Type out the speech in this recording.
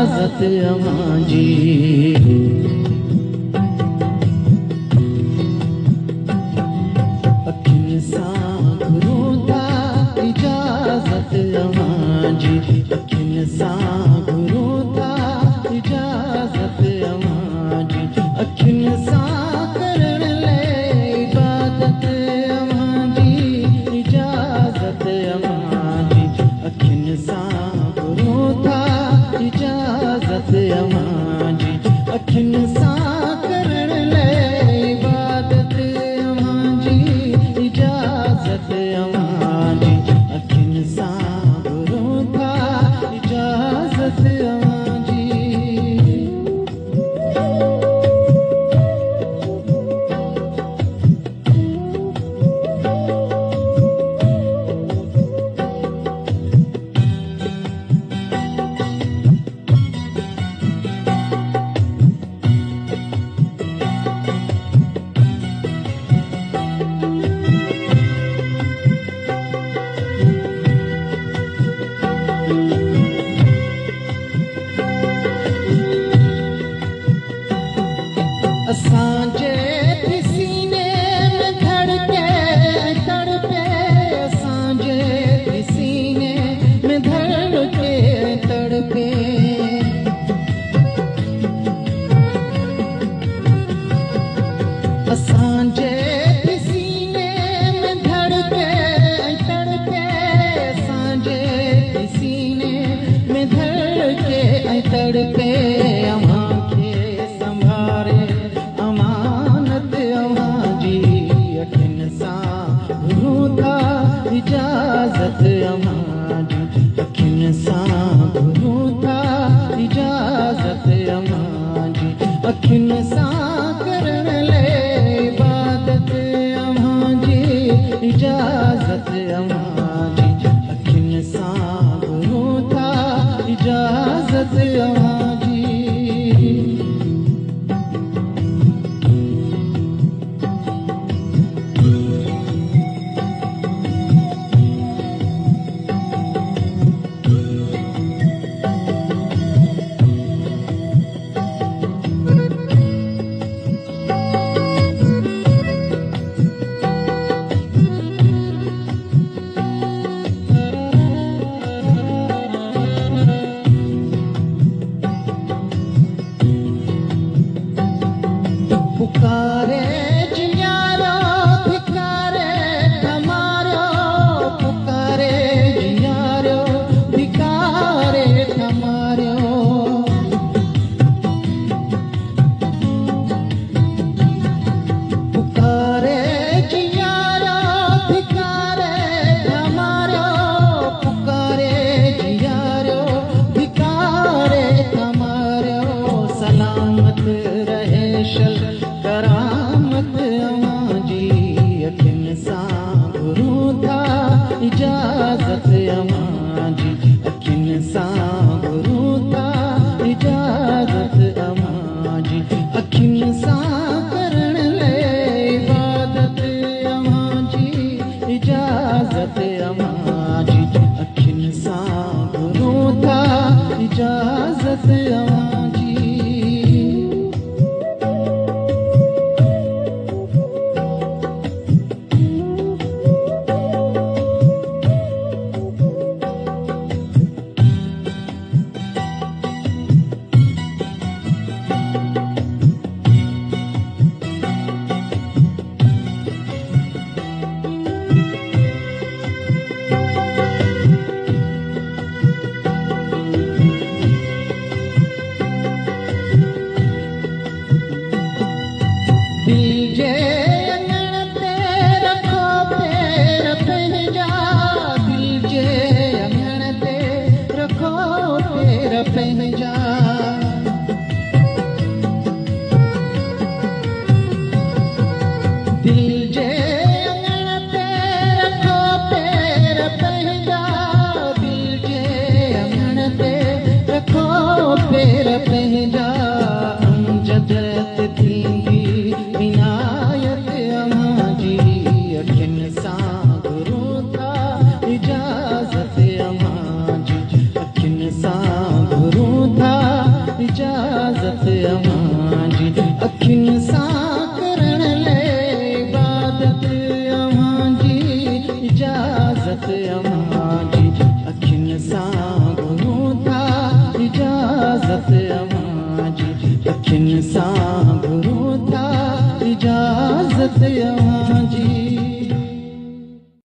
इजाजत अमां जी। अखियुनि सां घुरूं था इजाजत अमां जी। अखियुनि सां घुरूं था इजाजत अमां जी। अखियुनि सां करण लाइ इबादत अमां जी। इजाजत अमां जी। अखियुनि सां घुरूं था इजाजत अमां जी। अखियुनि सां करण लाइ इबादत अमां जी। इजाजत अमां जी। अखियुनि सां घुरूं था इजाजत अमां जी। असांजे सीने में धड़के तड़पे। असांजे सीने में धड़के तड़पे। असांजे सीने में धड़के तड़पे। असांजे सीने में धड़के तड़पे। अमां खे संभारे अमानत अमां जी। अखियुनि सां घुरूं था इजाजत अमां जी। अखियुनि सां घुरूं था इजाजत अमां जी। अखियुनि सां करण लाइ इबादत अमां जी। इजाजत अमां जी। अखियुनि सां घुरूं था इजाजत अमां जी। पुकारे जियारो भिकारे थमारो। पुकारे जियारो भिकारे थमारो। पुकारे जियारो भिकारे थमारो। पुकारे जियारो भिकारे थमारो। सलामत रहे शल करामत अमां जी। अखियुनि सां घुरूं था इजाजत अमां जी। अखियुनि सां घुरूं था इजाजत अमां जी। अखियुनि सां करण लाइ इबादत अमां जी। इजाजत अमां जी। अखियुनि सां घुरूं था इजाजत अमां जी। दिल जे अंगण ते रखो पैर पंहिंजा। दिल जे अंगण ते रखो पैर पंहिंजा। दिल जे अंगण ते रखो पैर पंहिंजा। दिल जे अंगण ते रखो पैर पंहिंजा। अमजद थींदी इनायत अमां जी। अखियुनि सां घुरूं था इजाजत अमां जी। अखियुनि सां घुरूं मस्त